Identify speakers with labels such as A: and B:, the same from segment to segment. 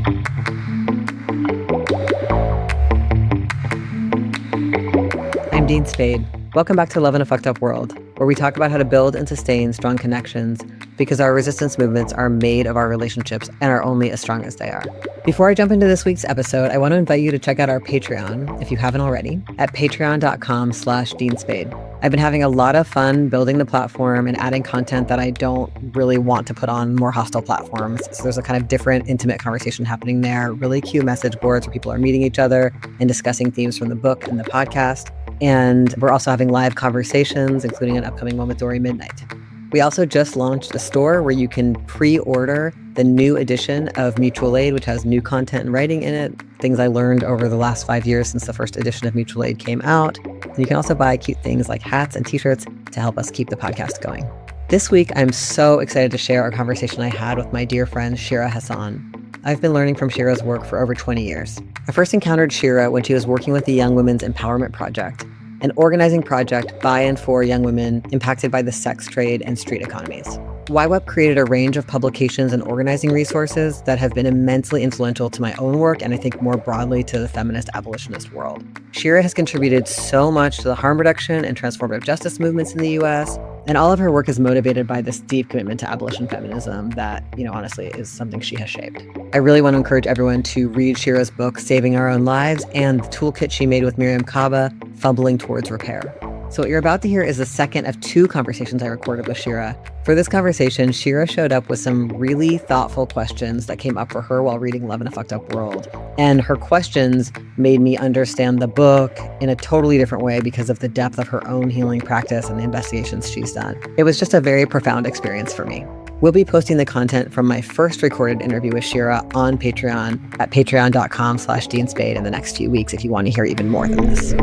A: I'm Dean Spade. Welcome back to Love in a Fucked Up World, where we talk about how to build and sustain strong connections because our resistance movements are made of our relationships and are only as strong as they are. Before I jump into this week's episode, I want to invite you to check out our Patreon, if you haven't already, at patreon.com/DeanSpade. I've been having a lot of fun building the platform and adding content that I don't really want to put on more hostile platforms. So there's a kind of different, intimate conversation happening there, really cute message boards where people are meeting each other and discussing themes from the book and the podcast. And we're also having live conversations, including an upcoming Momentary Midnight. We also just launched a store where you can pre-order the new edition of Mutual Aid, which has new content and writing in it, things I learned over the last 5 years since the first edition of Mutual Aid came out. And you can also buy cute things like hats and t-shirts to help us keep the podcast going. This week, I'm so excited to share a conversation I had with my dear friend, Shira Hassan. I've been learning from Shira's work for over 20 years. I first encountered Shira when she was working with the Young Women's Empowerment Project, an organizing project by and for young women impacted by the sex trade and street economies. YWEP created a range of publications and organizing resources that have been immensely influential to my own work and I think more broadly to the feminist abolitionist world. Shira has contributed so much to the harm reduction and transformative justice movements in the US, and all of her work is motivated by this deep commitment to abolition feminism that, honestly, is something she has shaped. I really want to encourage everyone to read Shira's book, Saving Our Own Lives, and the toolkit she made with Miriam Kaba, Fumbling Towards Repair. So what you're about to hear is the second of 2 conversations I recorded with Shira. For this conversation, Shira showed up with some really thoughtful questions that came up for her while reading Love in a Fucked Up World. And her questions made me understand the book in a totally different way because of the depth of her own healing practice and the investigations she's done. It was just a very profound experience for me. We'll be posting the content from my first recorded interview with Shira on Patreon at patreon.com/DeanSpade in the next few weeks if you want to hear even more than this.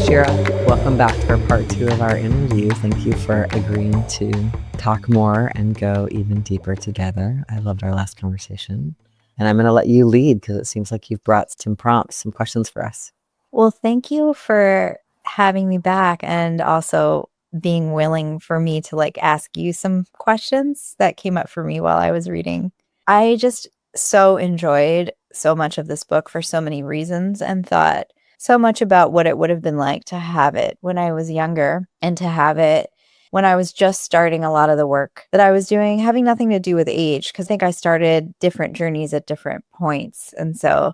A: Shira, welcome back for part 2 of our interview. Thank you for agreeing to talk more and go even deeper together. I loved our last conversation. And I'm going to let you lead because it seems like you've brought some prompts, some questions for us.
B: Well, thank you for having me back and also being willing for me to ask you some questions that came up for me while I was reading. I just so enjoyed so much of this book for so many reasons and thought so much about what it would have been like to have it when I was younger and to have it when I was just starting a lot of the work that I was doing, having nothing to do with age, because I think I started different journeys at different points. And so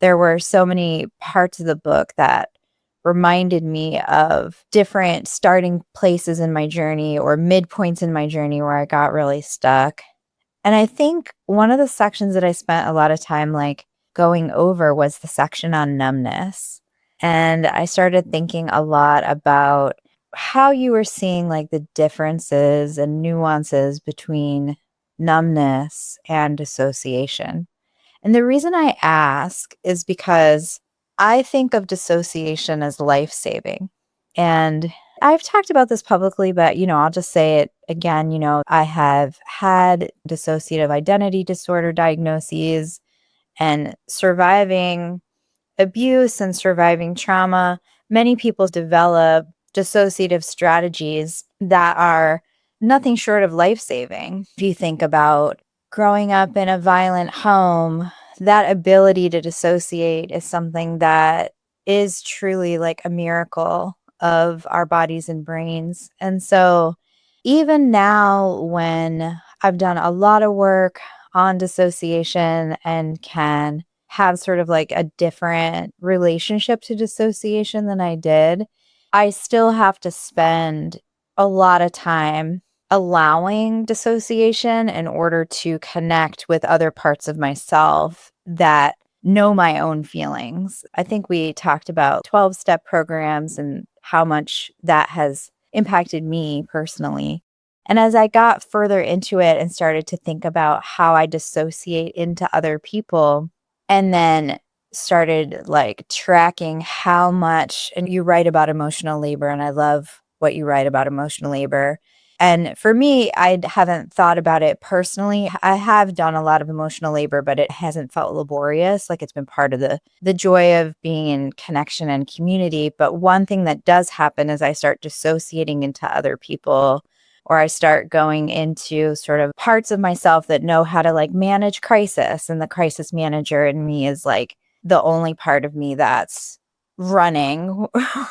B: there were so many parts of the book that reminded me of different starting places in my journey or midpoints in my journey where I got really stuck. And I think one of the sections that I spent a lot of time going over was the section on numbness. And I started thinking a lot about how you were seeing the differences and nuances between numbness and dissociation. And the reason I ask is because I think of dissociation as life-saving. And I've talked about this publicly, but, I'll just say it again. I have had dissociative identity disorder diagnoses, and surviving abuse and surviving trauma, many people develop dissociative strategies that are nothing short of life-saving. If you think about growing up in a violent home, that ability to dissociate is something that is truly a miracle of our bodies and brains. And so even now, when I've done a lot of work on dissociation and can have sort of a different relationship to dissociation than I did, I still have to spend a lot of time allowing dissociation in order to connect with other parts of myself that know my own feelings. I think we talked about 12-step programs and how much that has impacted me personally. And as I got further into it and started to think about how I dissociate into other people, and then started tracking how much, and you write about emotional labor, and I love what you write about emotional labor. And for me, I haven't thought about it personally. I have done a lot of emotional labor, but it hasn't felt laborious. It's been part of the joy of being in connection and community. But one thing that does happen is I start dissociating into other people or I start going into sort of parts of myself that know how to like manage crisis. And the crisis manager in me is like the only part of me that's running,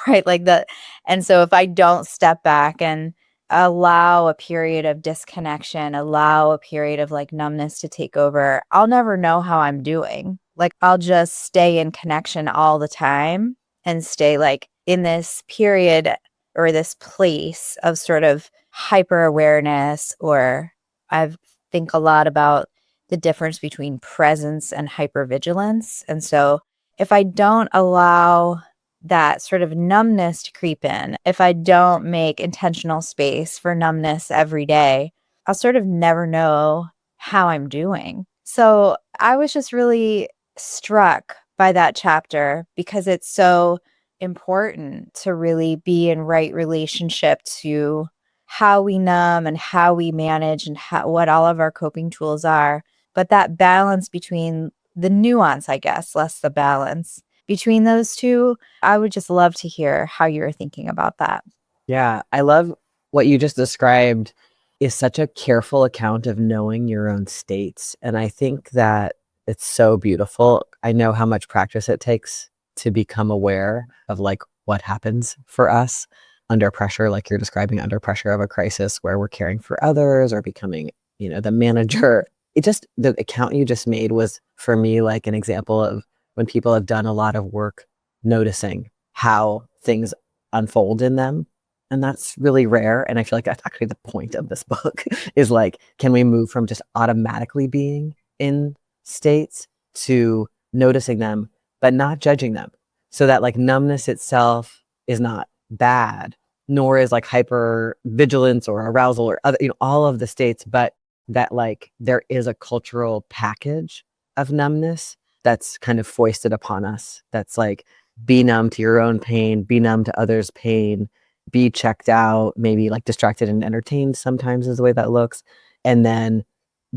B: right? Like that. And so if I don't step back and allow a period of disconnection, allow a period of like numbness to take over, I'll never know how I'm doing. Like I'll just stay in connection all the time and stay like in this period or this place of sort of hyper awareness, or I think a lot about the difference between presence and hypervigilance. And so if I don't allow that sort of numbness to creep in, if I don't make intentional space for numbness every day, I'll sort of never know how I'm doing. So I was just really struck by that chapter because it's so important to really be in right relationship to how we numb and how we manage and what all of our coping tools are. But that balance between the nuance, I guess, less the balance between those two, I would just love to hear how you're thinking about that.
A: Yeah, I love what you just described is such a careful account of knowing your own states. And I think that it's so beautiful. I know how much practice it takes to become aware of like what happens for us under pressure, like you're describing under pressure of a crisis where we're caring for others or becoming, the manager. It just, the account you just made was for me like an example of when people have done a lot of work noticing how things unfold in them. And that's really rare. And I feel like that's actually the point of this book is like, can we move from just automatically being in states to noticing them, but not judging them? So that like numbness itself is not bad, nor is like hyper vigilance or arousal or other, all of the states, but that like there is a cultural package of numbness that's kind of foisted upon us. That's like, be numb to your own pain, be numb to others' pain, be checked out, maybe like distracted and entertained sometimes is the way that looks. And then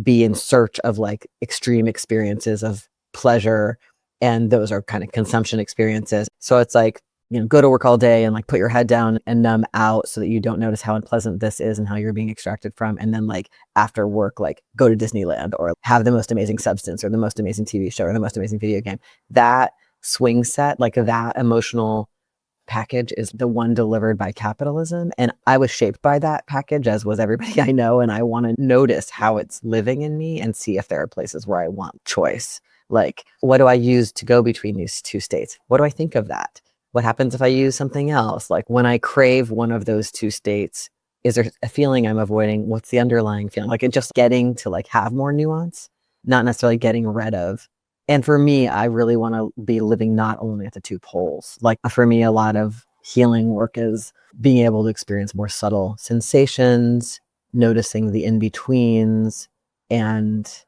A: be in search of like extreme experiences of pleasure. And those are kind of consumption experiences. So it's like, go to work all day and like put your head down and numb out so that you don't notice how unpleasant this is and how you're being extracted from. And then like after work, like go to Disneyland or have the most amazing substance or the most amazing TV show or the most amazing video game. That swing set, like that emotional package is the one delivered by capitalism. And I was shaped by that package, as was everybody I know. And I want to notice how it's living in me and see if there are places where I want choice. Like, what do I use to go between these two states? What do I think of that? What happens if I use something else? Like when I crave one of those two states, is there a feeling I'm avoiding? What's the underlying feeling? Like it just getting to like have more nuance, not necessarily getting rid of. And for me, I really want to be living not only at the two poles. Like for me, a lot of healing work is being able to experience more subtle sensations, noticing the in-betweens, and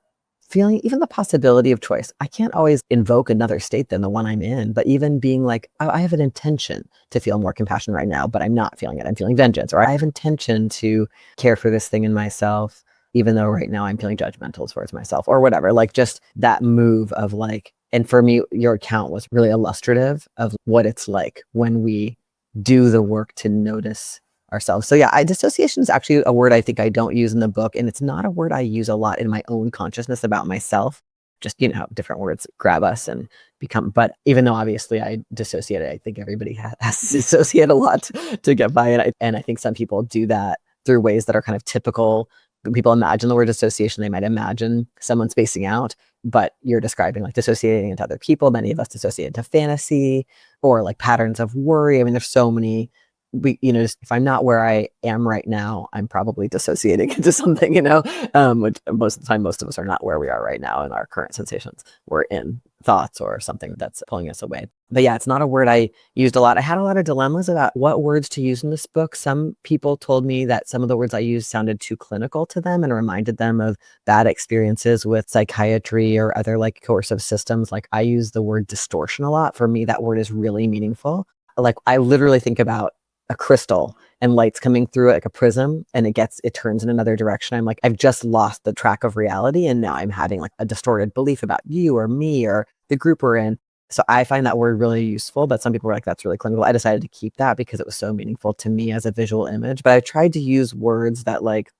A: feeling even the possibility of choice. I can't always invoke another state than the one I'm in, but even being like, oh, I have an intention to feel more compassion right now, but I'm not feeling it. I'm feeling vengeance, or I have intention to care for this thing in myself, even though right now I'm feeling judgmental towards myself or whatever. Like just that move of like, and for me, your account was really illustrative of what it's like when we do the work to notice ourselves. So yeah, dissociation is actually a word I think I don't use in the book. And it's not a word I use a lot in my own consciousness about myself. Just, different words grab us and become, but even though obviously I dissociate, I think everybody has to dissociate a lot to get by it. And I think some people do that through ways that are kind of typical. When people imagine the word dissociation, they might imagine someone spacing out, but you're describing like dissociating into other people. Many of us dissociate into fantasy or like patterns of worry. I mean, there's so many. Just if I'm not where I am right now, I'm probably dissociating into something, which most of the time, most of us are not where we are right now in our current sensations. We're in thoughts or something that's pulling us away. But yeah, it's not a word I used a lot. I had a lot of dilemmas about what words to use in this book. Some people told me that some of the words I used sounded too clinical to them and reminded them of bad experiences with psychiatry or other like coercive systems. Like I use the word distortion a lot. For me, that word is really meaningful. Like I literally think about a crystal and light's coming through it like a prism and it turns in another direction. I'm like, I've just lost the track of reality. And now I'm having like a distorted belief about you or me or the group we're in. So I find that word really useful, but some people were like, that's really clinical. I decided to keep that because it was so meaningful to me as a visual image. But I tried to use words that like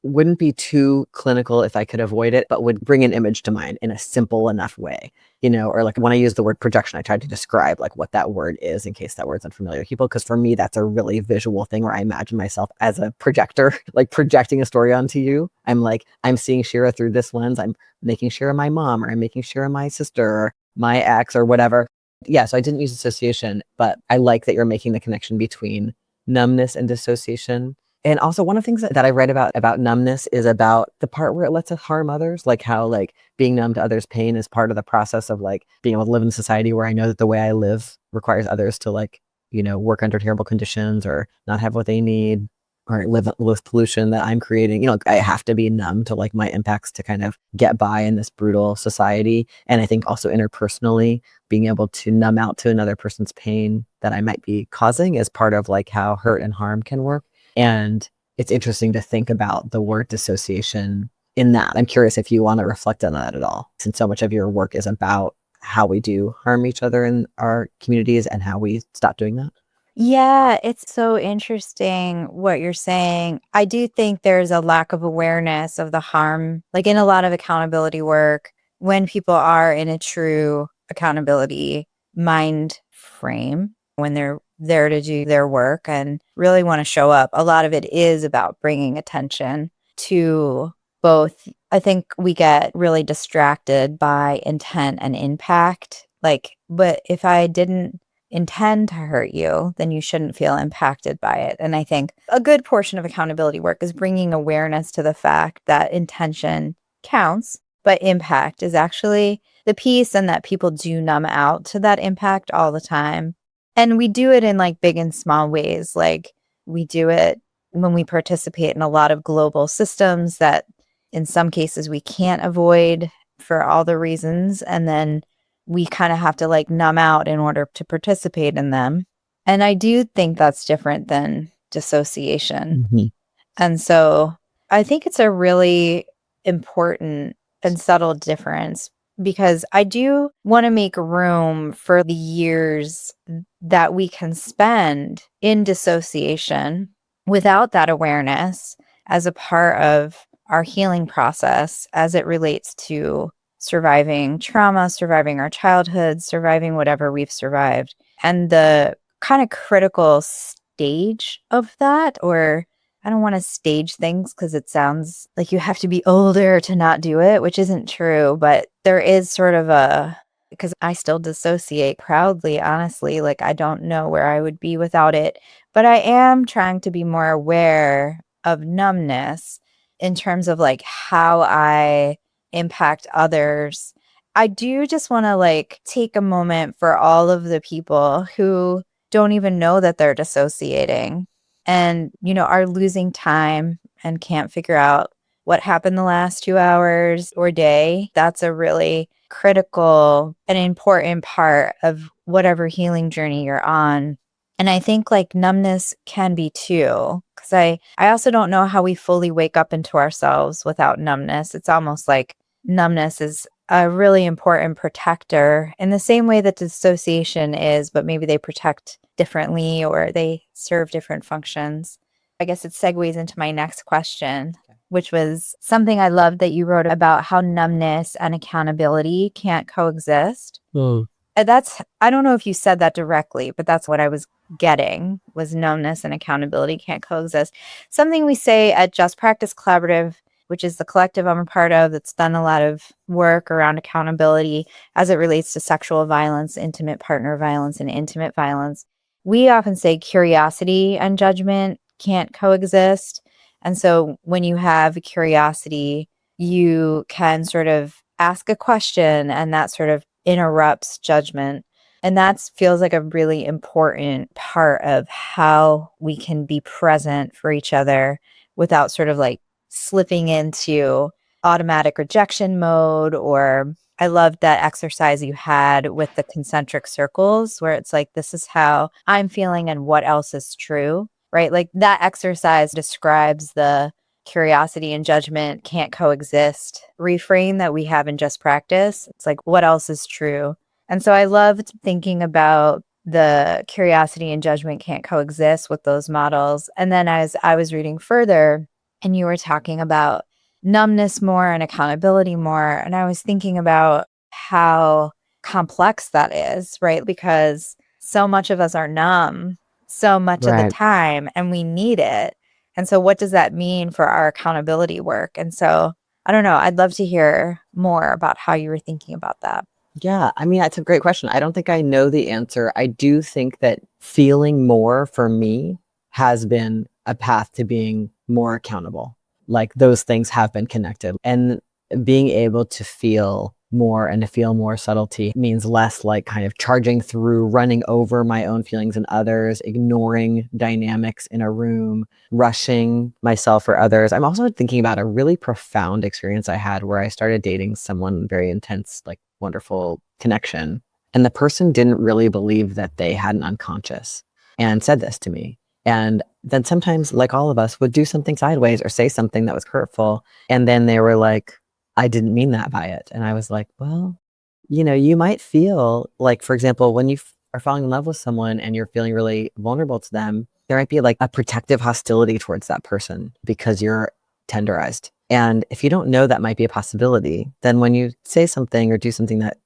A: wouldn't be too clinical if I could avoid it, but would bring an image to mind in a simple enough way, or like when I use the word projection, I tried to describe like what that word is in case that word's unfamiliar to people. Cause for me, that's a really visual thing where I imagine myself as a projector, like projecting a story onto you. I'm seeing Shira through this lens. I'm making Shira my mom, or I'm making Shira my sister, or my ex, or whatever. Yeah. So I didn't use dissociation, but I like that you're making the connection between numbness and dissociation. And also one of the things that I read about numbness is about the part where it lets us harm others, like how like being numb to others' pain is part of the process of like being able to live in a society where I know that the way I live requires others to like, work under terrible conditions or not have what they need or live with pollution that I'm creating. I have to be numb to like my impacts to kind of get by in this brutal society. And I think also interpersonally, being able to numb out to another person's pain that I might be causing is part of like how hurt and harm can work. And it's interesting to think about the word dissociation in that. I'm curious if you want to reflect on that at all, since so much of your work is about how we do harm each other in our communities and how we stop doing that.
B: Yeah, it's so interesting what you're saying. I do think there's a lack of awareness of the harm, like in a lot of accountability work, when people are in a true accountability mind frame, when they're there to do their work and really want to show up. A lot of it is about bringing attention to both. I think we get really distracted by intent and impact. Like, but if I didn't intend to hurt you, then you shouldn't feel impacted by it. And I think a good portion of accountability work is bringing awareness to the fact that intention counts, but impact is actually the piece, and that people do numb out to that impact all the time. And we do it in like big and small ways. Like we do it when we participate in a lot of global systems that in some cases we can't avoid for all the reasons. And then we kind of have to like numb out in order to participate in them. And I do think that's different than dissociation.
A: Mm-hmm.
B: And so I think it's a really important and subtle difference, because I do want to make room for the years that we can spend in dissociation without that awareness as a part of our healing process as it relates to surviving trauma, surviving our childhood, surviving whatever we've survived. And the kind of critical stage of that, or I don't want to stage things because it sounds like you have to be older to not do it, which isn't true. But there is sort of because I still dissociate proudly, honestly. Like I don't know where I would be without it. But I am trying to be more aware of numbness in terms of like how I impact others. I do just want to like take a moment for all of the people who don't even know that they're dissociating and, are losing time and can't figure out what happened the last 2 hours or day. That's a really critical and important part of whatever healing journey you're on. And I think like numbness can be too, because I also don't know how we fully wake up into ourselves without numbness. It's almost like numbness is a really important protector in the same way that dissociation is, but maybe they protect differently or they serve different functions. I guess it segues into my next question, which was something I loved that you wrote about how numbness and accountability can't coexist. I don't know if you said that directly, but that's what I was getting, was numbness and accountability can't coexist. Something we say at Just Practice Collaborative, which is the collective I'm a part of that's done a lot of work around accountability as it relates to sexual violence, intimate partner violence, and intimate violence. We often say curiosity and judgment can't coexist. And so when you have curiosity, you can sort of ask a question and that sort of interrupts judgment. And that feels like a really important part of how we can be present for each other without sort of like slipping into automatic rejection mode. Or I loved that exercise you had with the concentric circles where it's like, this is how I'm feeling and what else is true, right? Like that exercise describes the curiosity and judgment can't coexist refrain that we have in Just Practice. It's like, what else is true? And so I loved thinking about the curiosity and judgment can't coexist with those models. And then as I was reading further, and you were talking about numbness more and accountability more, and I was thinking about how complex that is, right? Because so much of us are numb so much of the
A: Right.
B: time, and we need it. And so what does that mean for our accountability work? And so I don't know. I'd love to hear more about how you were thinking about that.
A: Yeah, I mean, that's a great question. I don't think I know the answer. I do think that feeling more for me has been a path to being more accountable. Like those things have been connected. And being able to feel more and to feel more subtlety means less like kind of charging through, running over my own feelings and others, ignoring dynamics in a room, rushing myself or others. I'm also thinking about a really profound experience I had where I started dating someone very intense, like wonderful connection. And the person didn't really believe that they had an unconscious and said this to me. And then sometimes, like all of us, would do something sideways or say something that was hurtful. And then they were like, I didn't mean that by it. And I was like, well, you might feel like, for example, when you are falling in love with someone and you're feeling really vulnerable to them, there might be like a protective hostility towards that person because you're tenderized. And if you don't know that might be a possibility, then when you say something or do something that,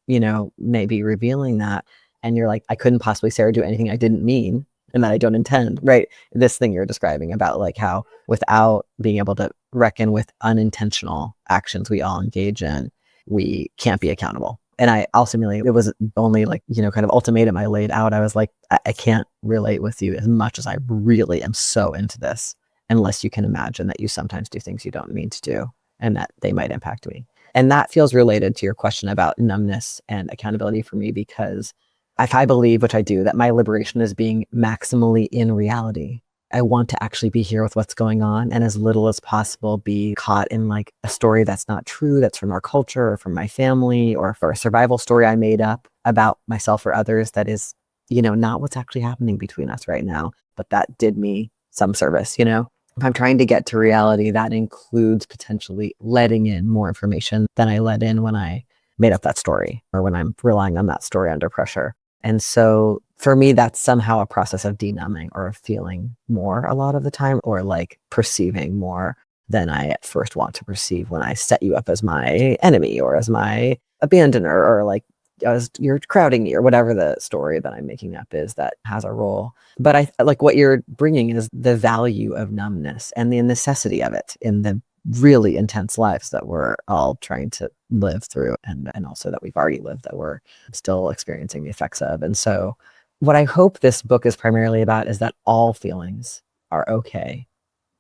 A: may be revealing that, and you're like, I couldn't possibly say or do anything I didn't mean and that I don't intend, right? This thing you're describing about like how without being able to reckon with unintentional actions we all engage in, we can't be accountable. And I ultimately, it was only like, kind of ultimatum I laid out. I was like, I can't relate with you as much as I really am so into this, unless you can imagine that you sometimes do things you don't mean to do and that they might impact me. And that feels related to your question about numbness and accountability for me, because if I believe, which I do, that my liberation is being maximally in reality, I want to actually be here with what's going on and as little as possible be caught in like a story that's not true, that's from our culture or from my family, or for a survival story I made up about myself or others that is, not what's actually happening between us right now. But that did me some service, If I'm trying to get to reality, that includes potentially letting in more information than I let in when I made up that story or when I'm relying on that story under pressure. And so for me, that's somehow a process of denumbing or of feeling more a lot of the time, or like perceiving more than I at first want to perceive when I set you up as my enemy or as my abandoner, or like as you're crowding me, or whatever the story that I'm making up is that has a role. But I like what you're bringing is the value of numbness and the necessity of it in the really intense lives that we're all trying to live through, and also that we've already lived, that we're still experiencing the effects of. And so what I hope this book is primarily about is that all feelings are okay,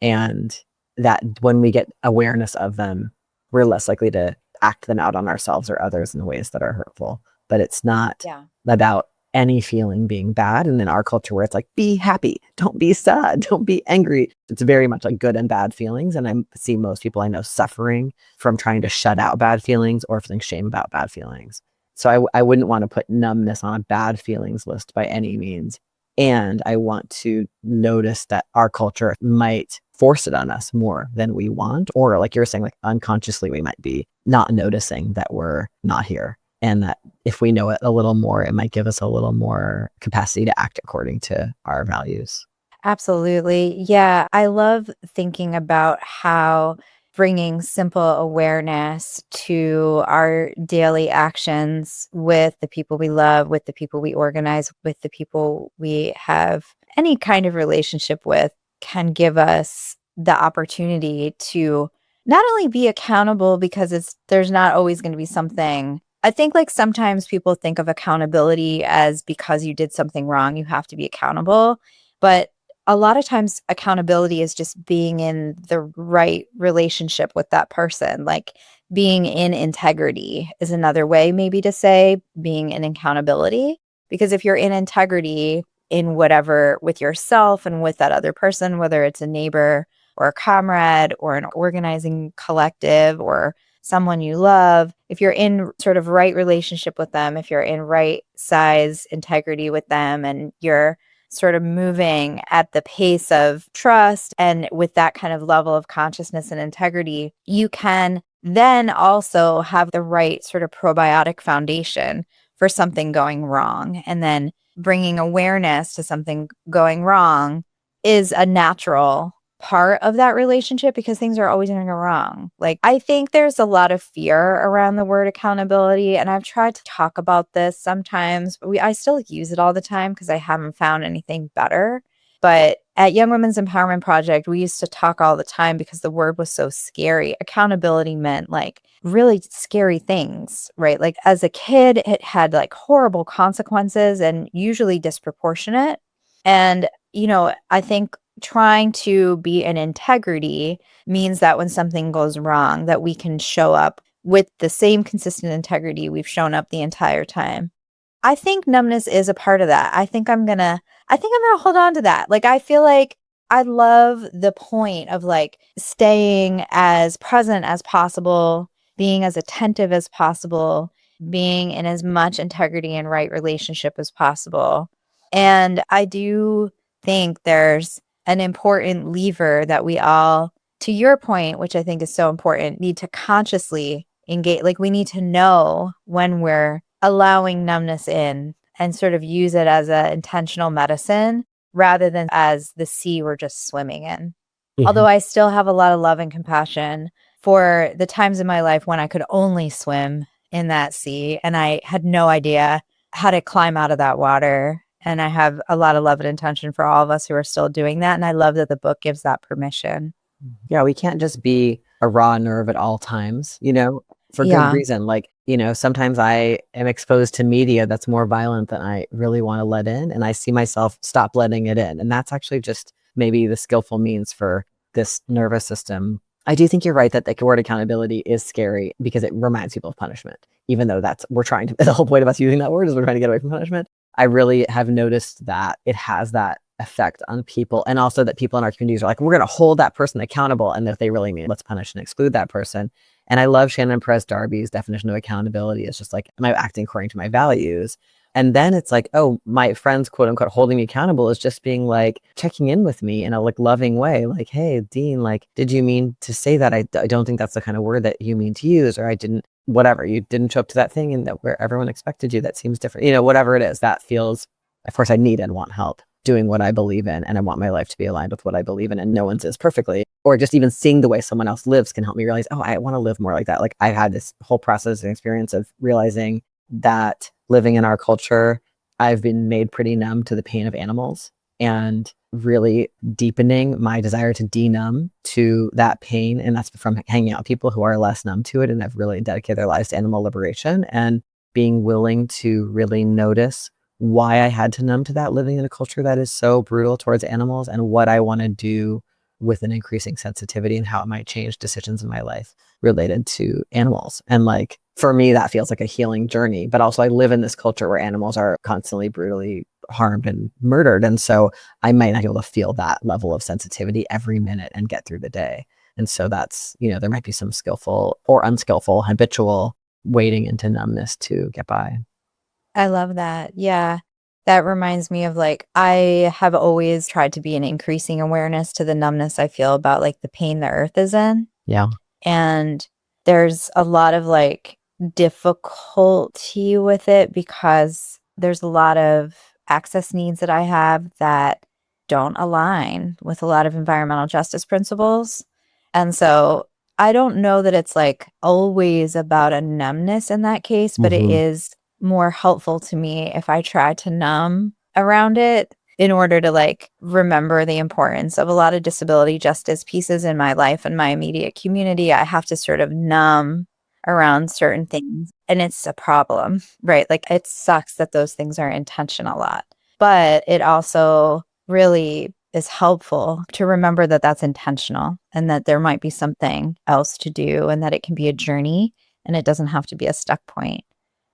A: and that when we get awareness of them, we're less likely to act them out on ourselves or others in ways that are hurtful. But it's not about any feeling being bad. And in our culture where it's like, be happy, don't be sad, don't be angry. It's very much like good and bad feelings. And I see most people I know suffering from trying to shut out bad feelings or feeling shame about bad feelings. So I wouldn't want to put numbness on a bad feelings list by any means. And I want to notice that our culture might force it on us more than we want. Or like you're saying, like unconsciously, we might be not noticing that we're not here. And that if we know it a little more, it might give us a little more capacity to act according to our values.
B: Absolutely. Yeah. I love thinking about how bringing simple awareness to our daily actions with the people we love, with the people we organize, with the people we have any kind of relationship with, can give us the opportunity to not only be accountable, because there's not always going to be something. I think like sometimes people think of accountability as because you did something wrong, you have to be accountable. But a lot of times accountability is just being in the right relationship with that person. Like being in integrity is another way maybe to say being in accountability. Because if you're in integrity in whatever with yourself and with that other person, whether it's a neighbor or a comrade or an organizing collective or someone you love, if you're in sort of right relationship with them, if you're in right size integrity with them, and you're sort of moving at the pace of trust and with that kind of level of consciousness and integrity, you can then also have the right sort of probiotic foundation for something going wrong. And then bringing awareness to something going wrong is a natural part of that relationship because things are always going to go wrong. Like, I think there's a lot of fear around the word accountability, and I've tried to talk about this sometimes. I still use it all the time because I haven't found anything better. But at Young Women's Empowerment Project, we used to talk all the time because the word was so scary. Accountability meant like really scary things, right? Like as a kid, it had like horrible consequences and usually disproportionate. And, I think trying to be in integrity means that when something goes wrong, that we can show up with the same consistent integrity we've shown up the entire time. I think numbness is a part of that. I think I'm gonna hold on to that. Like, I feel like I love the point of like staying as present as possible, being as attentive as possible, being in as much integrity and right relationship as possible. And I do think there's an important lever that we all, to your point, which I think is so important, need to consciously engage. Like, we need to know when we're allowing numbness in and sort of use it as an intentional medicine rather than as the sea we're just swimming in. Although I still have a lot of love and compassion for the times in my life when I could only swim in that sea and I had no idea how to climb out of that water. And I have a lot of love and intention for all of us who are still doing that. And I love that the book gives that permission.
A: Yeah, we can't just be a raw nerve at all times, for good
B: Yeah.
A: reason. Like, sometimes I am exposed to media that's more violent than I really want to let in. And I see myself stop letting it in. And that's actually just maybe the skillful means for this nervous system. I do think you're right that the word accountability is scary because it reminds people of punishment, even though the whole point of us using that word is we're trying to get away from punishment. I really have noticed that it has that effect on people, and also that people in our communities are like, we're going to hold that person accountable, and if they really mean let's punish and exclude that person. And I love Shannon Perez Darby's definition of accountability. It's just like, am I acting according to my values? And then it's like, oh, my friend's quote unquote holding me accountable is just being like checking in with me in a like loving way, like, hey Dean, like, did you mean to say that? I don't think that's the kind of word that you mean to use, or I didn't, whatever, you didn't show up to that thing and that where everyone expected you, that seems different, whatever it is that feels. Of course I need and want help doing what I believe in, and I want my life to be aligned with what I believe in, and no one's is perfectly. Or just even seeing the way someone else lives can help me realize, oh, I want to live more like that. Like, I've had this whole process and experience of realizing that living in our culture, I've been made pretty numb to the pain of animals, and really deepening my desire to denumb to that pain. And that's from hanging out with people who are less numb to it and have really dedicated their lives to animal liberation, and being willing to really notice why I had to numb to that, living in a culture that is so brutal towards animals, and what I want to do with an increasing sensitivity and how it might change decisions in my life related to animals. And like, for me, that feels like a healing journey. But also I live in this culture where animals are constantly brutally harmed and murdered. And so I might not be able to feel that level of sensitivity every minute and get through the day. And so that's, there might be some skillful or unskillful, habitual wading into numbness to get by.
B: I love that. Yeah. That reminds me of like, I have always tried to be an increasing awareness to the numbness I feel about like the pain the earth is in.
A: Yeah.
B: And there's a lot of like difficulty with it because there's a lot of access needs that I have that don't align with a lot of environmental justice principles. And so I don't know that it's like always about a numbness in that case, but it is more helpful to me if I try to numb around it in order to like remember the importance of a lot of disability justice pieces in my life and my immediate community. I have to sort of numb around certain things, and it's a problem, right? Like, it sucks that those things are intentional a lot, but it also really is helpful to remember that that's intentional and that there might be something else to do, and that it can be a journey and it doesn't have to be a stuck point.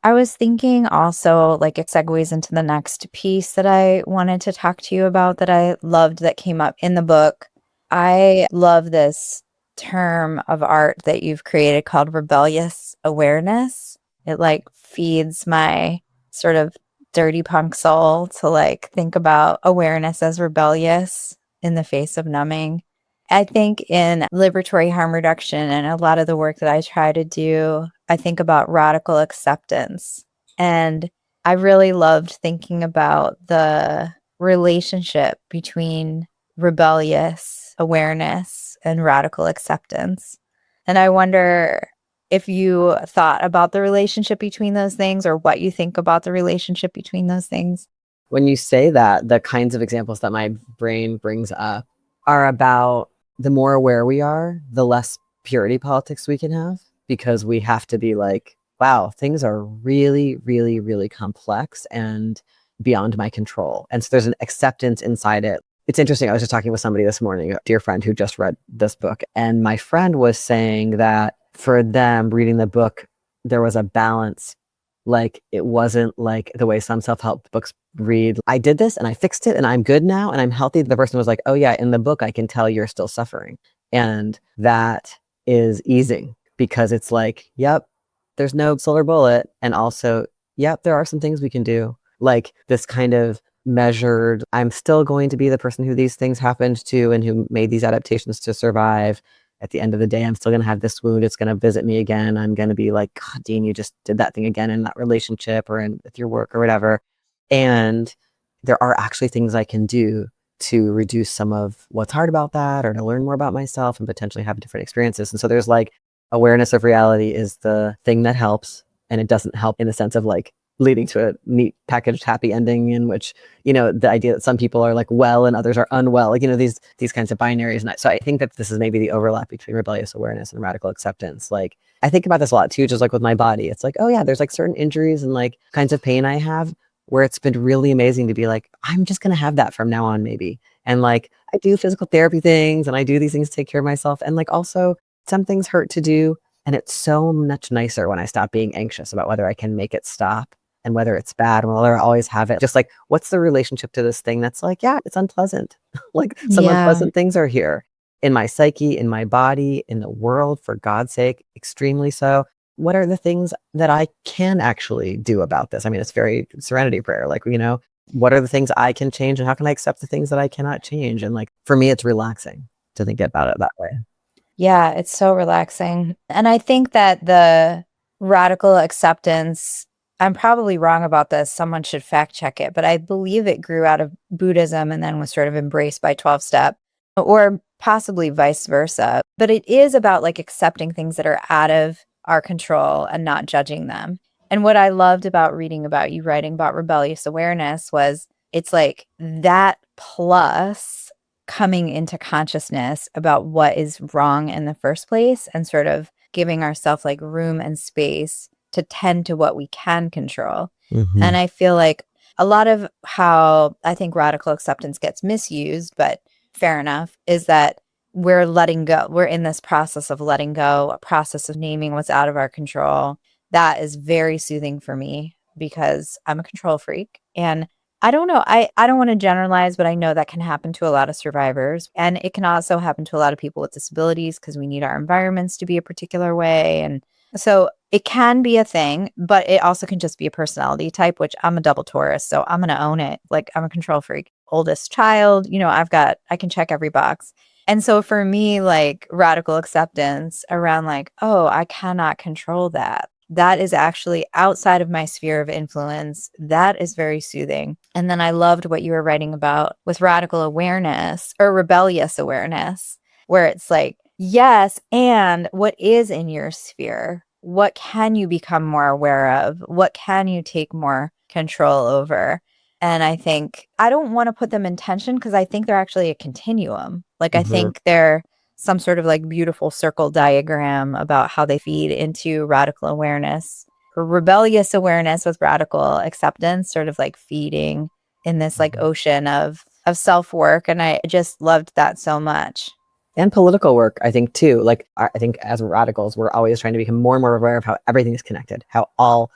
B: I was thinking also, like, it segues into the next piece that I wanted to talk to you about that I loved that came up in the book. I love this term of art that you've created called rebellious awareness. It like feeds my sort of dirty punk soul to like think about awareness as rebellious in the face of numbing. I think in liberatory harm reduction and a lot of the work that I try to do, I think about radical acceptance. And I really loved thinking about the relationship between rebellious awareness and radical acceptance. And I wonder if you thought about the relationship between those things or what you think about the relationship between those things.
A: When you say that, the kinds of examples that my brain brings up are about the more aware we are, the less purity politics we can have, because we have to be like, wow, things are really, really, really complex and beyond my control. And so there's an acceptance inside it. It's interesting. I was just talking with somebody this morning, a dear friend who just read this book. And my friend was saying that for them, reading the book, there was a balance. Like, it wasn't like the way some self-help books read, I did this and I fixed it and I'm good now and I'm healthy. The person was like, oh yeah, in the book, I can tell you're still suffering. And that is easing because it's like, yep, there's no silver bullet. And also, yep, there are some things we can do. Like this kind of measured, I'm still going to be the person who these things happened to and who made these adaptations to survive. At the end of the day, I'm still going to have this wound. It's going to visit me again. I'm going to be like, God, Dean, you just did that thing again in that relationship or with your work or whatever. And there are actually things I can do to reduce some of what's hard about that or to learn more about myself and potentially have different experiences. And so there's like awareness of reality is the thing that helps. And it doesn't help in the sense of like leading to a neat packaged happy ending in which, the idea that some people are like well and others are unwell, like, these kinds of binaries. And so I think that this is maybe the overlap between rebellious awareness and radical acceptance. Like, I think about this a lot too, just like with my body. It's like, oh yeah, there's like certain injuries and like kinds of pain I have where it's been really amazing to be like, I'm just going to have that from now on, maybe. And like, I do physical therapy things and I do these things to take care of myself. And like, also some things hurt to do. And it's so much nicer when I stop being anxious about whether I can make it stop and whether it's bad and whether I always have it. Just like, what's the relationship to this thing that's like, yeah, it's unpleasant. Like some
B: Yeah.
A: unpleasant things are here in my psyche, in my body, in the world, for God's sake, extremely so. What are the things that I can actually do about this? I mean, it's very serenity prayer. Like, what are the things I can change and how can I accept the things that I cannot change? And like, for me, it's relaxing to think about it that way.
B: Yeah, it's so relaxing. And I think that the radical acceptance, I'm probably wrong about this. Someone should fact check it, but I believe it grew out of Buddhism and then was sort of embraced by 12-step or possibly vice versa. But it is about like accepting things that are out of our control and not judging them. And what I loved about reading about you writing about rebellious awareness was it's like that plus coming into consciousness about what is wrong in the first place and sort of giving ourselves like room and space to tend to what we can control.
A: Mm-hmm.
B: And I feel like a lot of how I think radical acceptance gets misused, but fair enough, is that we're letting go. We're in this process of letting go, a process of naming what's out of our control. That is very soothing for me because I'm a control freak. And I don't know. I don't want to generalize, but I know that can happen to a lot of survivors. And it can also happen to a lot of people with disabilities because we need our environments to be a particular way. And so it can be a thing, but it also can just be a personality type, which I'm a double Taurus. So I'm going to own it. Like, I'm a control freak. Oldest child, I can check every box. And so for me, like radical acceptance around like, oh, I cannot control that. That is actually outside of my sphere of influence. That is very soothing. And then I loved what you were writing about with radical awareness or rebellious awareness, where it's like, yes, and what is in your sphere? What can you become more aware of? What can you take more control over? And I think I don't want to put them in tension because I think they're actually a continuum. Like, I think they're some sort of like beautiful circle diagram about how they feed into radical awareness or rebellious awareness with radical acceptance, sort of like feeding in this like ocean of self-work. And I just loved that so much.
A: And political work, I think too. Like, I think as radicals, we're always trying to become more and more aware of how everything is connected, how all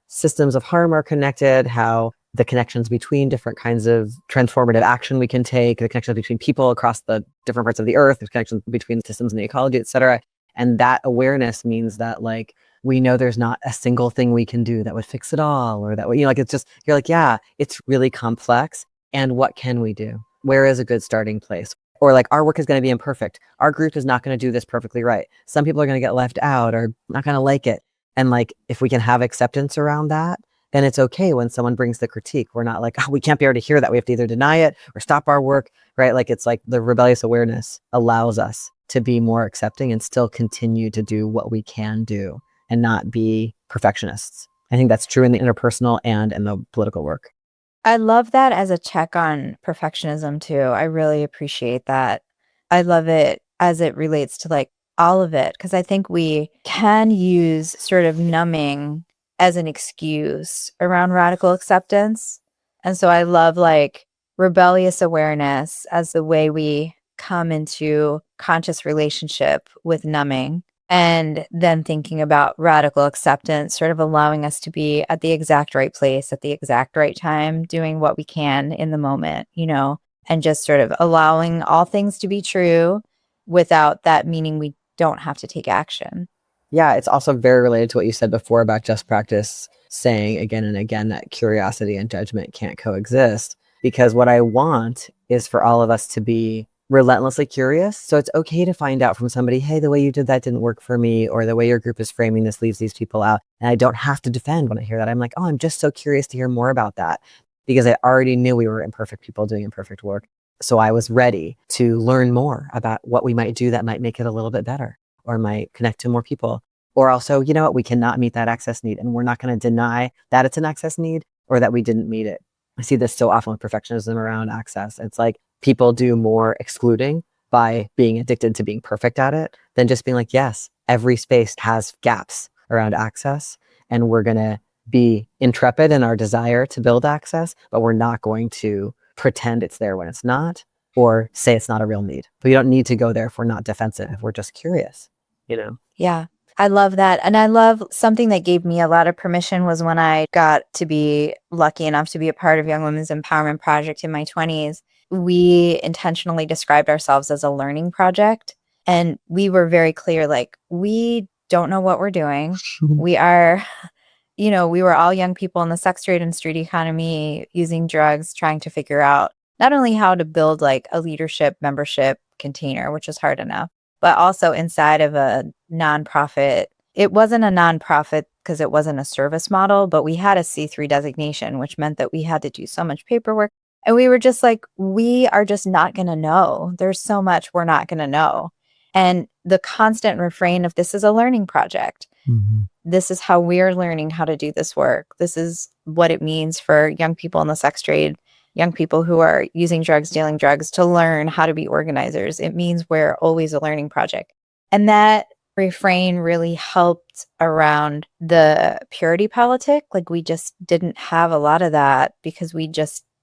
A: systems of harm are connected, how the connections between different kinds of transformative action we can take, the connections between people across the different parts of the earth, the connections between systems and the ecology, et cetera. And that awareness means that like, we know there's not a single thing we can do that would fix it all or that way, like, it's just, you're like, yeah, it's really complex. And what can we do? Where is a good starting place? Or like, our work is going to be imperfect. Our group is not going to do this perfectly right. Some people are going to get left out or not going to like it. And like, if we can have acceptance around that And it's okay when someone brings the critique. We're not like, oh, we can't bear to hear that. We have to either deny it or stop our work, right? Like it's like the rebellious awareness allows us to be more accepting and still continue to do what we can do and not be perfectionists. I think that's true in the interpersonal and in the political work.
B: I love that as a check on perfectionism too. I really appreciate that. I love it as it relates to like all of it, because I think we can use sort of numbing as an excuse around radical acceptance. And so I love like rebellious awareness as the way we come into conscious relationship with numbing. And then thinking about radical acceptance, sort of allowing us to be at the exact right place at the exact right time, doing what we can in the moment, and just sort of allowing all things to be true without that meaning we don't have to take action.
A: Yeah, it's also very related to what you said before about just practice saying again and again that curiosity and judgment can't coexist. Because what I want is for all of us to be relentlessly curious. So it's okay to find out from somebody, hey, the way you did that didn't work for me, or the way your group is framing this leaves these people out. And I don't have to defend when I hear that. I'm like, oh, I'm just so curious to hear more about that, because I already knew we were imperfect people doing imperfect work. So I was ready to learn more about what we might do that might make it a little bit better or might connect to more people. Or also, you know what, we cannot meet that access need, and we're not going to deny that it's an access need or that we didn't meet it. I see this so often with perfectionism around access. It's like people do more excluding by being addicted to being perfect at it than just being like, yes, every space has gaps around access, and we're going to be intrepid in our desire to build access, but we're not going to pretend it's there when it's not, or say it's not a real need. But you don't need to go there if we're not defensive. We're just curious,
B: Yeah. I love that. And I love something that gave me a lot of permission was when I got to be lucky enough to be a part of Young Women's Empowerment Project in my 20s. We intentionally described ourselves as a learning project. And we were very clear, like, we don't know what we're doing. We are, we were all young people in the sex trade and street economy using drugs, trying to figure out not only how to build like a leadership membership container, which is hard enough, but also inside of a nonprofit. It wasn't a nonprofit because it wasn't a service model, but we had a C3 designation, which meant that we had to do so much paperwork. And we were just like, we are just not going to know. There's so much we're not going to know. And the constant refrain of this is a learning project. Mm-hmm. This is how we're learning how to do this work. This is what it means for young people in the sex trade, young people who are using drugs, dealing drugs, to learn how to be organizers. It means we're always a learning project. And that refrain really helped around the purity politic. Like we just didn't have a lot of that because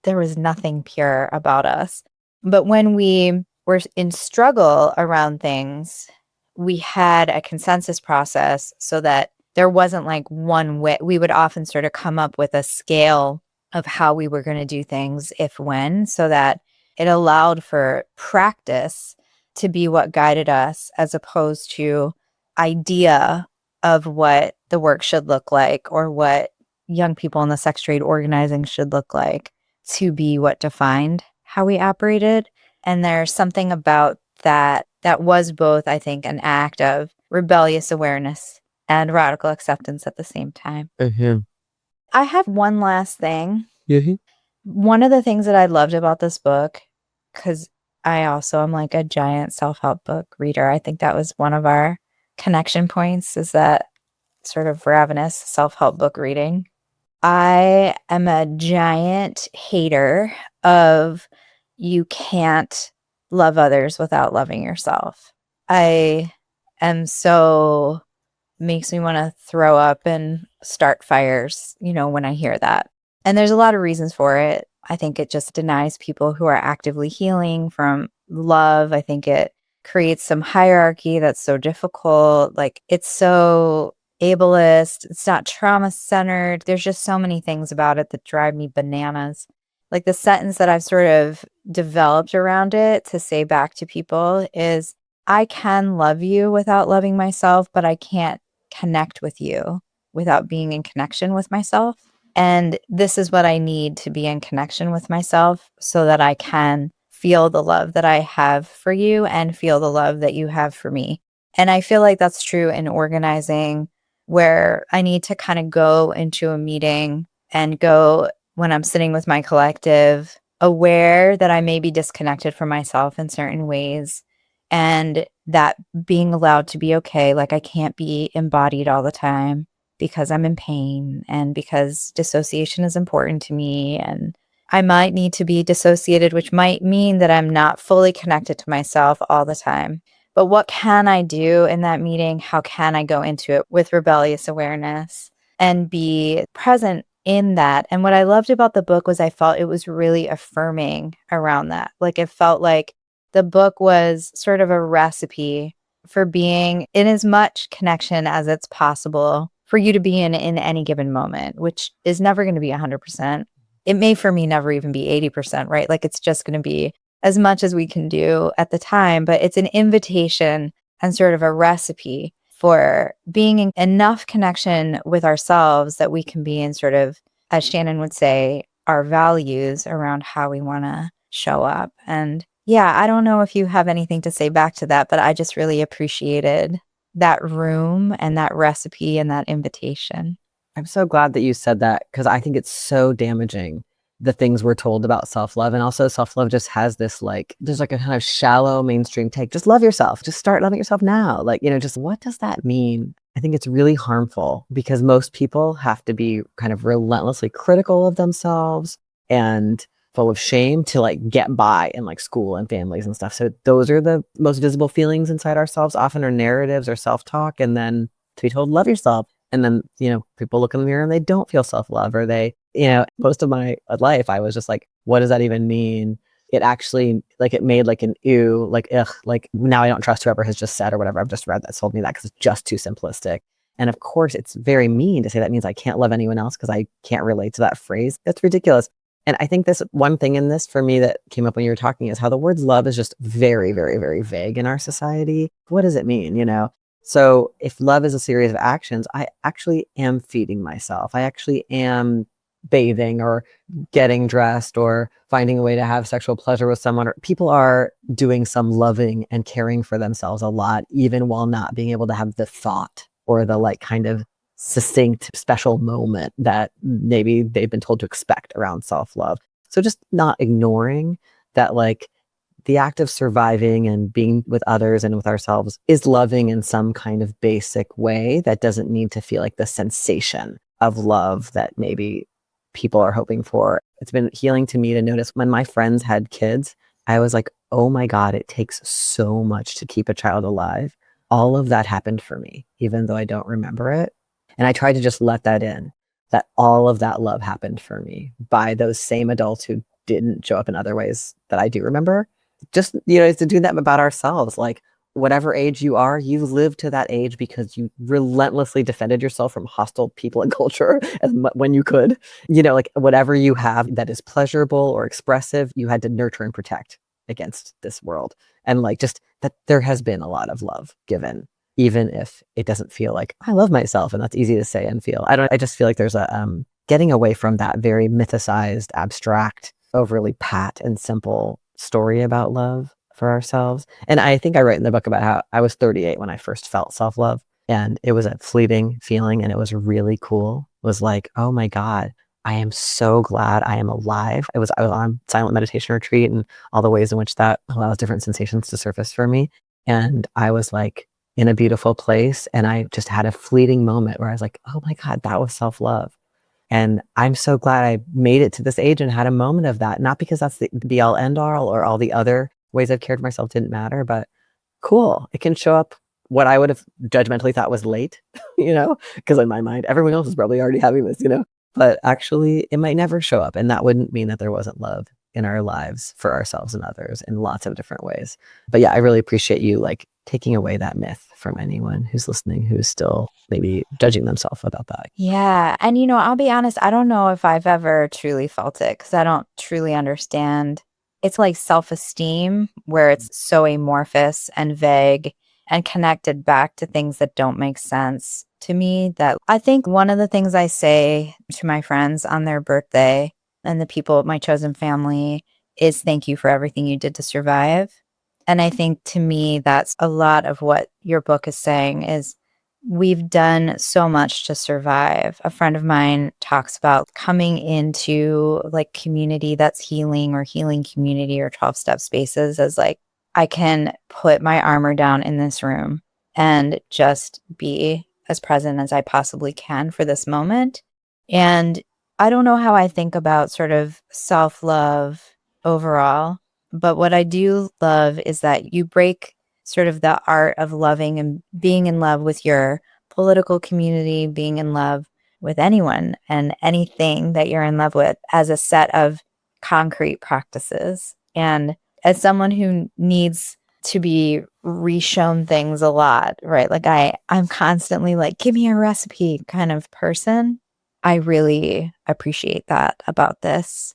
B: there was nothing pure about us. But when we were in struggle around things, we had a consensus process so that there wasn't like one way. We would often sort of come up with a scale of how we were going to do things if when, so that it allowed for practice to be what guided us as opposed to idea of what the work should look like or what young people in the sex trade organizing should look like to be what defined how we operated. And there's something about that was both, I think, an act of rebellious awareness and radical acceptance at the same time.
A: Mm-hmm.
B: I have one last thing.
A: Mm-hmm.
B: One of the things that I loved about this book, because I also am like a giant self-help book reader. I think that was one of our connection points, is that sort of ravenous self-help book reading. I am a giant hater of you can't love others without loving yourself. I am so makes me want to throw up and start fires, when I hear that. And there's a lot of reasons for it. I think it just denies people who are actively healing from love. I think it creates some hierarchy that's so difficult. Like it's so ableist. It's not trauma centered. There's just so many things about it that drive me bananas. Like the sentence that I've sort of developed around it to say back to people is, I can love you without loving myself, but I can't connect with you without being in connection with myself. And this is what I need to be in connection with myself so that I can feel the love that I have for you and feel the love that you have for me. And I feel like that's true in organizing, where I need to kind of go into a meeting and go when I'm sitting with my collective, aware that I may be disconnected from myself in certain ways, and that being allowed to be okay. Like, I can't be embodied all the time because I'm in pain and because dissociation is important to me. And I might need to be dissociated, which might mean that I'm not fully connected to myself all the time. But what can I do in that meeting? How can I go into it with rebellious awareness and be present in that? And what I loved about the book was I felt it was really affirming around that. Like, it felt like the book was sort of a recipe for being in as much connection as it's possible for you to be in any given moment, which is never going to be 100%. It may for me never even be 80%, right? Like, it's just going to be as much as we can do at the time, but it's an invitation and sort of a recipe for being in enough connection with ourselves that we can be in sort of, as Shannon would say, our values around how we want to show up. And yeah, I don't know if you have anything to say back to that, but I just really appreciated that room and that recipe and that invitation.
A: I'm so glad that you said that, because I think it's so damaging, the things we're told about self-love. And also self-love just has this like, there's like a kind of shallow mainstream take. Just love yourself. Just start loving yourself now. Like, just what does that mean? I think it's really harmful because most people have to be kind of relentlessly critical of themselves and full of shame to like get by in like school and families and stuff. So those are the most visible feelings inside ourselves, often are narratives or self-talk. And then to be told, love yourself. And then, people look in the mirror and they don't feel self-love, or they, most of my life, I was just like, what does that even mean? It actually, like, it made like an ew, like, ugh, like now I don't trust whoever has just said or whatever I've just read that told me that, because it's just too simplistic. And of course, it's very mean to say that means I can't love anyone else because I can't relate to that phrase. That's ridiculous. And I think this one thing in this for me that came up when you were talking is how the word love is just very, very, very vague in our society. What does it mean? So if love is a series of actions, I actually am feeding myself. I actually am bathing or getting dressed or finding a way to have sexual pleasure with someone. Or people are doing some loving and caring for themselves a lot, even while not being able to have the thought or the like kind of succinct special moment that maybe they've been told to expect around self-love. So just not ignoring that, like, the act of surviving and being with others and with ourselves is loving in some kind of basic way that doesn't need to feel like the sensation of love that maybe people are hoping for. It's been healing to me to notice when my friends had kids, I was like, oh my God, it takes so much to keep a child alive. All of that happened for me, even though I don't remember it. And I tried to just let that in, that all of that love happened for me by those same adults who didn't show up in other ways that I do remember. Just, to do that about ourselves. Like, whatever age you are, you lived to that age because you relentlessly defended yourself from hostile people and culture when you could. Like, whatever you have that is pleasurable or expressive, you had to nurture and protect against this world. And like, just that there has been a lot of love given, even if it doesn't feel like I love myself, and that's easy to say and feel. I just feel like there's a getting away from that very mythicized, abstract, overly pat and simple story about love for ourselves. And I think I write in the book about how I was 38 when I first felt self-love, and it was a fleeting feeling, and it was really cool. It was like, oh my God, I am so glad I am alive. I was on silent meditation retreat and all the ways in which that allows different sensations to surface for me. And I was like in a beautiful place, and I just had a fleeting moment where I was like, oh my God, that was self-love. And I'm so glad I made it to this age and had a moment of that. Not because that's the be all end all, or all the other ways I've cared for myself didn't matter, but cool. It can show up what I would have judgmentally thought was late, because in my mind, everyone else is probably already having this, but actually it might never show up. And that wouldn't mean that there wasn't love in our lives for ourselves and others in lots of different ways. But yeah, I really appreciate you like taking away that myth from anyone who's listening, who's still maybe judging themselves about that.
B: Yeah. And, I'll be honest, I don't know if I've ever truly felt it because I don't truly understand. It's like self-esteem where it's so amorphous and vague and connected back to things that don't make sense to me. That I think one of the things I say to my friends on their birthday and the people of my chosen family is thank you for everything you did to survive. And I think to me, that's a lot of what your book is saying is we've done so much to survive. A friend of mine talks about coming into like community that's healing or healing community or 12-step spaces as like, I can put my armor down in this room and just be as present as I possibly can for this moment. And I don't know how I think about sort of self-love overall, but what I do love is that you break sort of the art of loving and being in love with your political community, being in love with anyone and anything that you're in love with as a set of concrete practices. And as someone who needs to be reshown things a lot, right? Like I'm constantly like, give me a recipe kind of person. I really appreciate that about this.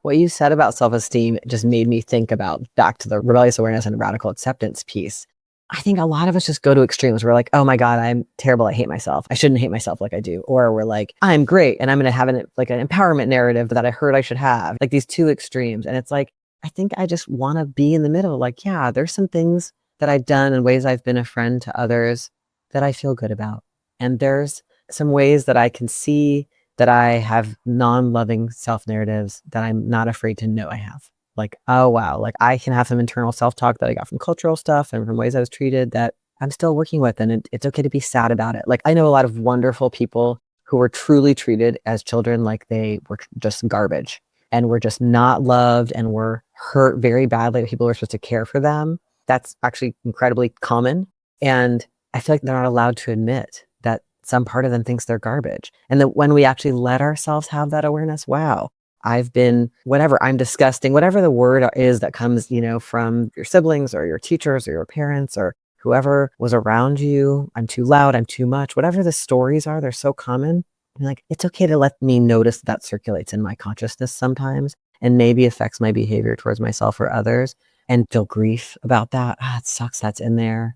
A: What you said about self-esteem just made me think about back to the rebellious awareness and radical acceptance piece. I think a lot of us just go to extremes. We're like, oh my God, I'm terrible. I hate myself. I shouldn't hate myself like I do. Or we're like, I'm great. And I'm going to have an empowerment narrative that I heard I should have, like these two extremes. And it's like, I think I just want to be in the middle. Like, yeah, there's some things that I've done and ways I've been a friend to others that I feel good about. And there's some ways that I can see that I have non-loving self-narratives that I'm not afraid to know I have. Like, oh, wow, like I can have some internal self-talk that I got from cultural stuff and from ways I was treated that I'm still working with. And it's okay to be sad about it. Like I know a lot of wonderful people who were truly treated as children like they were just garbage and were just not loved and were hurt very badly. People were supposed to care for them. That's actually incredibly common. And I feel like they're not allowed to admit that some part of them thinks they're garbage. And that when we actually let ourselves have that awareness, wow, I've been whatever, I'm disgusting, whatever the word is that comes, from your siblings or your teachers or your parents or whoever was around you. I'm too loud, I'm too much, whatever the stories are, they're so common. And like, it's okay to let me notice that circulates in my consciousness sometimes and maybe affects my behavior towards myself or others and feel grief about that. It sucks that's in there.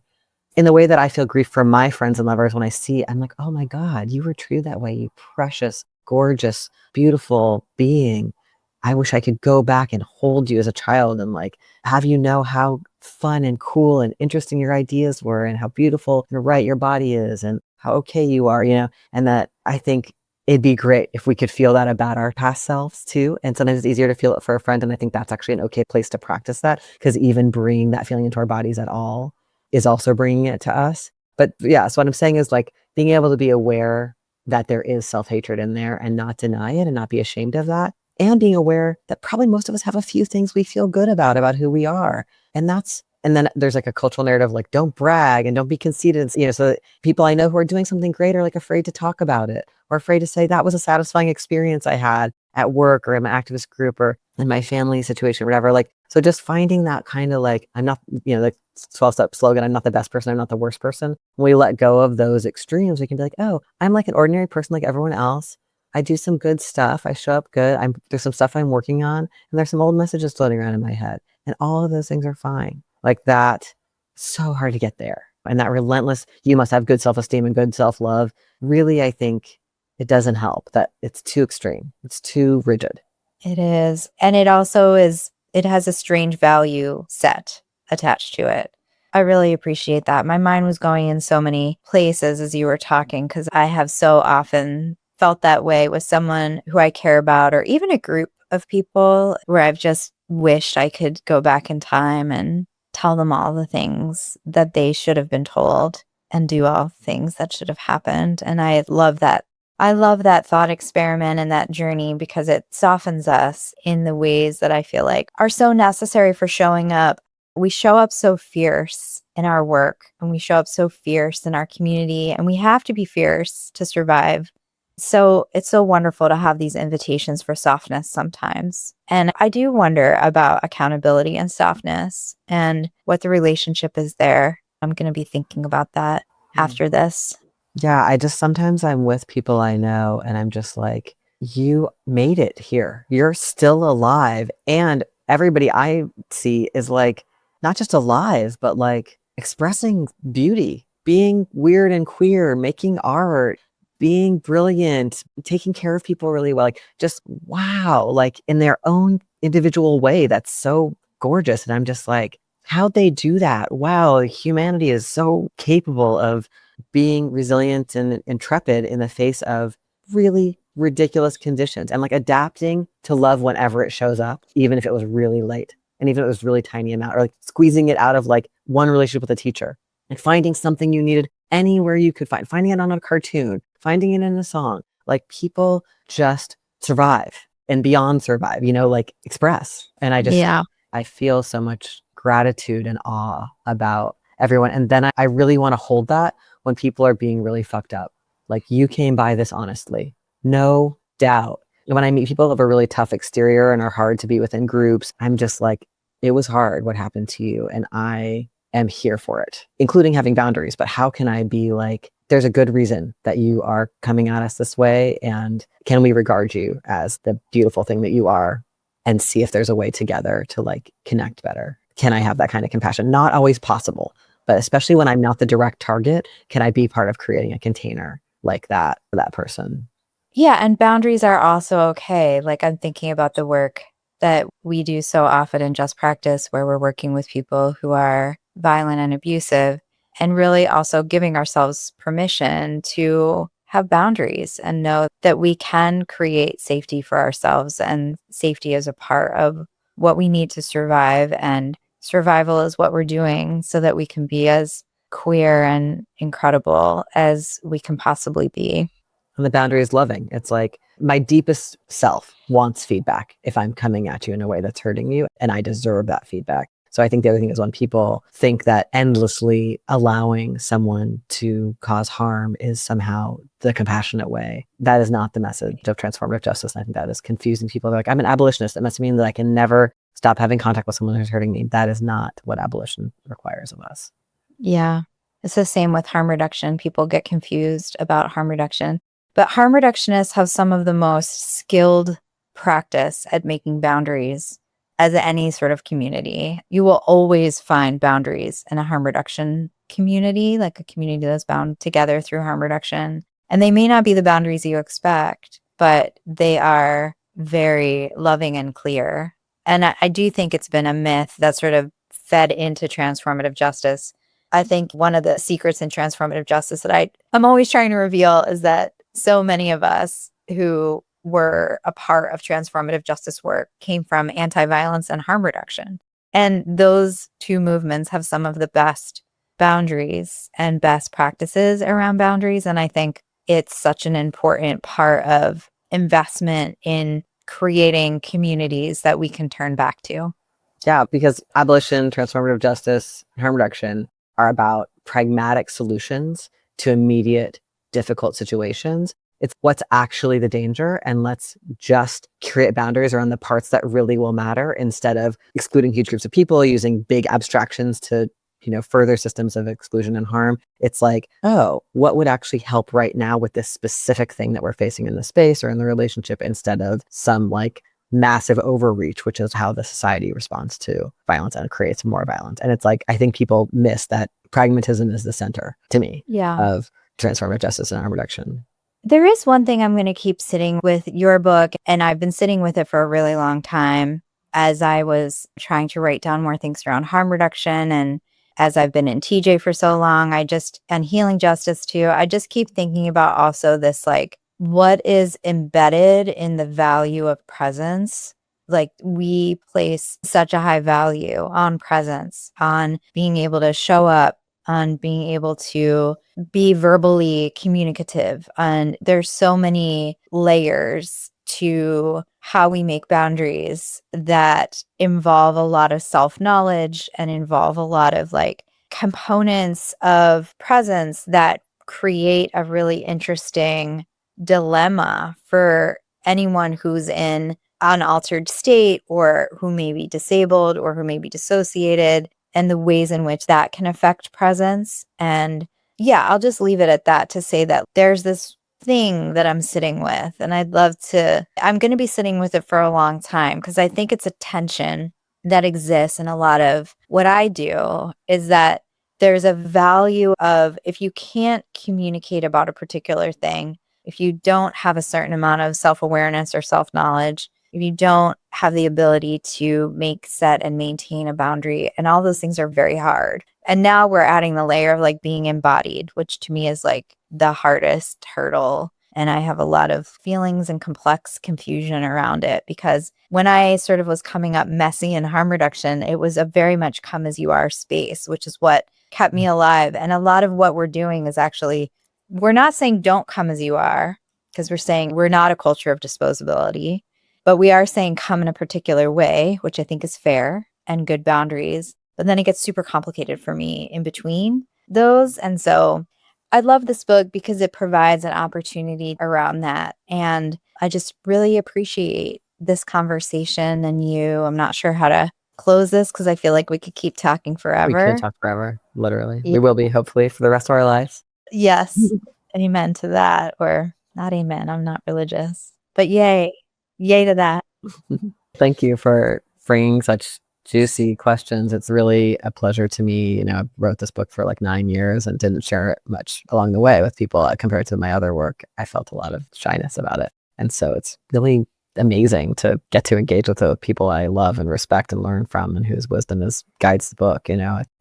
A: In the way that I feel grief from my friends and lovers when I see, I'm like, oh my God, you were treated that way, you precious, gorgeous, beautiful being. I wish I could go back and hold you as a child and like have you know how fun and cool and interesting your ideas were and how beautiful and right your body is and how okay you are, and that I think it'd be great if we could feel that about our past selves too. And sometimes it's easier to feel it for a friend. And I think that's actually an okay place to practice that because even bringing that feeling into our bodies at all is also bringing it to us. But yeah, so what I'm saying is like being able to be aware that there is self-hatred in there and not deny it and not be ashamed of that. And being aware that probably most of us have a few things we feel good about who we are. And then there's like a cultural narrative, like don't brag and don't be conceited. So that people I know who are doing something great are like afraid to talk about it or afraid to say that was a satisfying experience I had at work or in my activist group or in my family situation or whatever. Like, so just finding that kind of like, I'm not, like 12-step slogan, I'm not the best person, I'm not the worst person. When we let go of those extremes, we can be like, oh, I'm like an ordinary person like everyone else. I do some good stuff. I show up good. There's some stuff I'm working on and there's some old messages floating around in my head. And all of those things are fine. Like that, so hard to get there. And that relentless, you must have good self-esteem and good self-love. Really, I think it doesn't help that it's too extreme. It's too rigid.
B: It is. And it also it has a strange value set attached to it. I really appreciate that. My mind was going in so many places as you were talking because I have so often felt that way with someone who I care about or even a group of people where I've just wished I could go back in time and tell them all the things that they should have been told and do all things that should have happened. And I love that. I love that thought experiment and that journey because it softens us in the ways that I feel like are so necessary for showing up. We show up so fierce in our work and we show up so fierce in our community and we have to be fierce to survive. So it's so wonderful to have these invitations for softness sometimes. And I do wonder about accountability and softness and what the relationship is there. I'm going to be thinking about that after this.
A: Yeah, sometimes I'm with people I know and I'm just like, you made it here. You're still alive. And everybody I see is like, not just alive, but like expressing beauty, being weird and queer, making art, being brilliant, taking care of people really well, like just wow, like in their own individual way. That's so gorgeous. And I'm just like, how'd they do that? Wow, humanity is so capable of being resilient and intrepid in the face of really ridiculous conditions and like adapting to love whenever it shows up, even if it was really late and even if it was really tiny amount, or like squeezing it out of like one relationship with a teacher and finding something you needed anywhere you could finding it on a cartoon, finding it in a song. Like people just survive and beyond survive, like express. And I feel so much gratitude and awe about everyone. And then I really want to hold that when people are being really fucked up. Like you came by this honestly, no doubt. And when I meet people who have a really tough exterior and are hard to be within groups, I'm just like, it was hard what happened to you. And I am here for it, including having boundaries. But how can I be like, there's a good reason that you are coming at us this way. And can we regard you as the beautiful thing that you are and see if there's a way together to like connect better? Can I have that kind of compassion? Not always possible, but especially when I'm not the direct target, can I be part of creating a container like that for that person?
B: Yeah, and boundaries are also okay. Like I'm thinking about the work that we do so often in Just Practice, where we're working with people who are violent and abusive, and really also giving ourselves permission to have boundaries and know that we can create safety for ourselves, and safety is a part of what we need to survive, and survival is what we're doing so that we can be as queer and incredible as we can possibly be.
A: And the boundary is loving. It's like my deepest self wants feedback if I'm coming at you in a way that's hurting you, and I deserve that feedback. So I think the other thing is when people think that endlessly allowing someone to cause harm is somehow the compassionate way. That is not the message of transformative justice. And I think that is confusing people. They're like, I'm an abolitionist. That must mean that I can never stop having contact with someone who's hurting me. That is not what abolition requires of us.
B: Yeah. It's the same with harm reduction. People get confused about harm reduction. But harm reductionists have some of the most skilled practice at making boundaries as any sort of community. You will always find boundaries in a harm reduction community, like a community that's bound together through harm reduction. And they may not be the boundaries you expect, but they are very loving and clear. And I do think it's been a myth that sort of fed into transformative justice. I think one of the secrets in transformative justice that I'm always trying to reveal is that so many of us who were a part of transformative justice work came from anti-violence and harm reduction. And those two movements have some of the best boundaries and best practices around boundaries. And I think it's such an important part of investment in creating communities that we can turn back to.
A: Yeah, because abolition, transformative justice, and harm reduction are about pragmatic solutions to immediate difficult situations. It's what's actually the danger, and let's just create boundaries around the parts that really will matter instead of excluding huge groups of people, using big abstractions to further systems of exclusion and harm. It's like, oh, what would actually help right now with this specific thing that we're facing in the space or in the relationship, instead of some like massive overreach, which is how the society responds to violence and creates more violence. And it's like, I think people miss that pragmatism is the center, to me, of transformative justice and harm reduction.
B: There is one thing I'm going to keep sitting with your book, and I've been sitting with it for a really long time as I was trying to write down more things around harm reduction, and as I've been in TJ for so long, and healing justice too, I just keep thinking about also this, like, what is embedded in the value of presence. Like, we place such a high value on presence, on being able to show up, on being able to be verbally communicative. And there's so many layers to how we make boundaries that involve a lot of self-knowledge and involve a lot of like components of presence that create a really interesting dilemma for anyone who's in an altered state, or who may be disabled, or who may be dissociated, and the ways in which that can affect presence. And yeah, I'll just leave it at that, to say that there's this thing that I'm sitting with, and I'm going to be sitting with it for a long time, because I think it's a tension that exists in a lot of what I do, is that there's a value of, if you can't communicate about a particular thing, if you don't have a certain amount of self-awareness or self-knowledge, if you don't have the ability to make, set, and maintain a boundary, and all those things are very hard. And now we're adding the layer of like being embodied, which to me is like the hardest hurdle. And I have a lot of feelings and complex confusion around it, because when I sort of was coming up messy in harm reduction, it was a very much come as you are space, which is what kept me alive. And a lot of what we're doing is actually, we're not saying don't come as you are, because we're saying we're not a culture of disposability, but we are saying come in a particular way, which I think is fair and good boundaries. But then it gets super complicated for me in between those. And so I love this book because it provides an opportunity around that. And I just really appreciate this conversation and you. I'm not sure how to close this because I feel like we could keep talking forever.
A: We could talk forever, literally.
B: Yeah.
A: We will be, hopefully, for the rest of our lives.
B: Yes. Amen to that. Or not amen. I'm not religious. But yay. Yay to that.
A: Thank you for bringing such juicy questions. It's really a pleasure to me. I wrote this book for like 9 years and didn't share it much along the way with people compared to my other work. I felt a lot of shyness about it. And so it's really amazing to get to engage with the people I love and respect and learn from, and whose wisdom guides the book.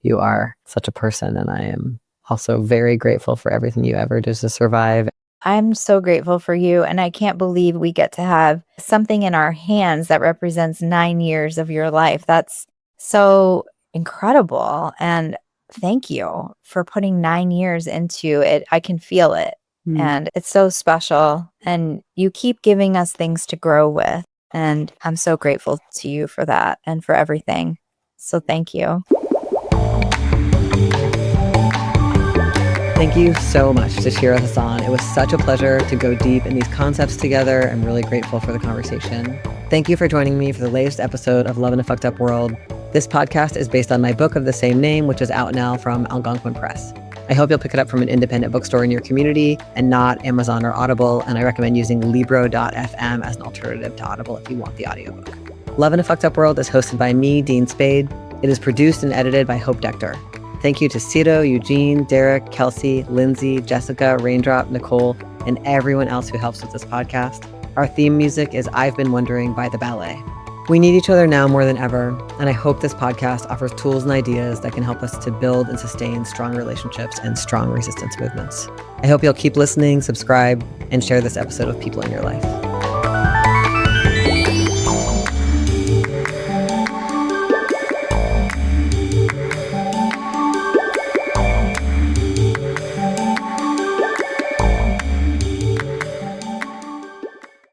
A: You are such a person, and I am also very grateful for everything you ever did to survive.
B: I'm so grateful for you. And I can't believe we get to have something in our hands that represents 9 years of your life. That's so incredible. And thank you for putting 9 years into it. I can feel it. And it's so special. And you keep giving us things to grow with. And I'm so grateful to you for that and for everything. So thank you.
A: Thank you so much to Shira Hassan. It was such a pleasure to go deep in these concepts together. I'm really grateful for the conversation. Thank you for joining me for the latest episode of Love in a Fucked Up World. This podcast is based on my book of the same name, which is out now from Algonquin Press. I hope you'll pick it up from an independent bookstore in your community and not Amazon or Audible, and I recommend using Libro.fm as an alternative to Audible if you want the audiobook. Love in a Fucked Up World is hosted by me, Dean Spade. It is produced and edited by Hope Dector. Thank you to Cito, Eugene, Derek, Kelsey, Lindsay, Jessica, Raindrop, Nicole, and everyone else who helps with this podcast. Our theme music is I've Been Wondering by The Ballet. We need each other now more than ever, and I hope this podcast offers tools and ideas that can help us to build and sustain strong relationships and strong resistance movements. I hope you'll keep listening, subscribe, and share this episode with people in your life.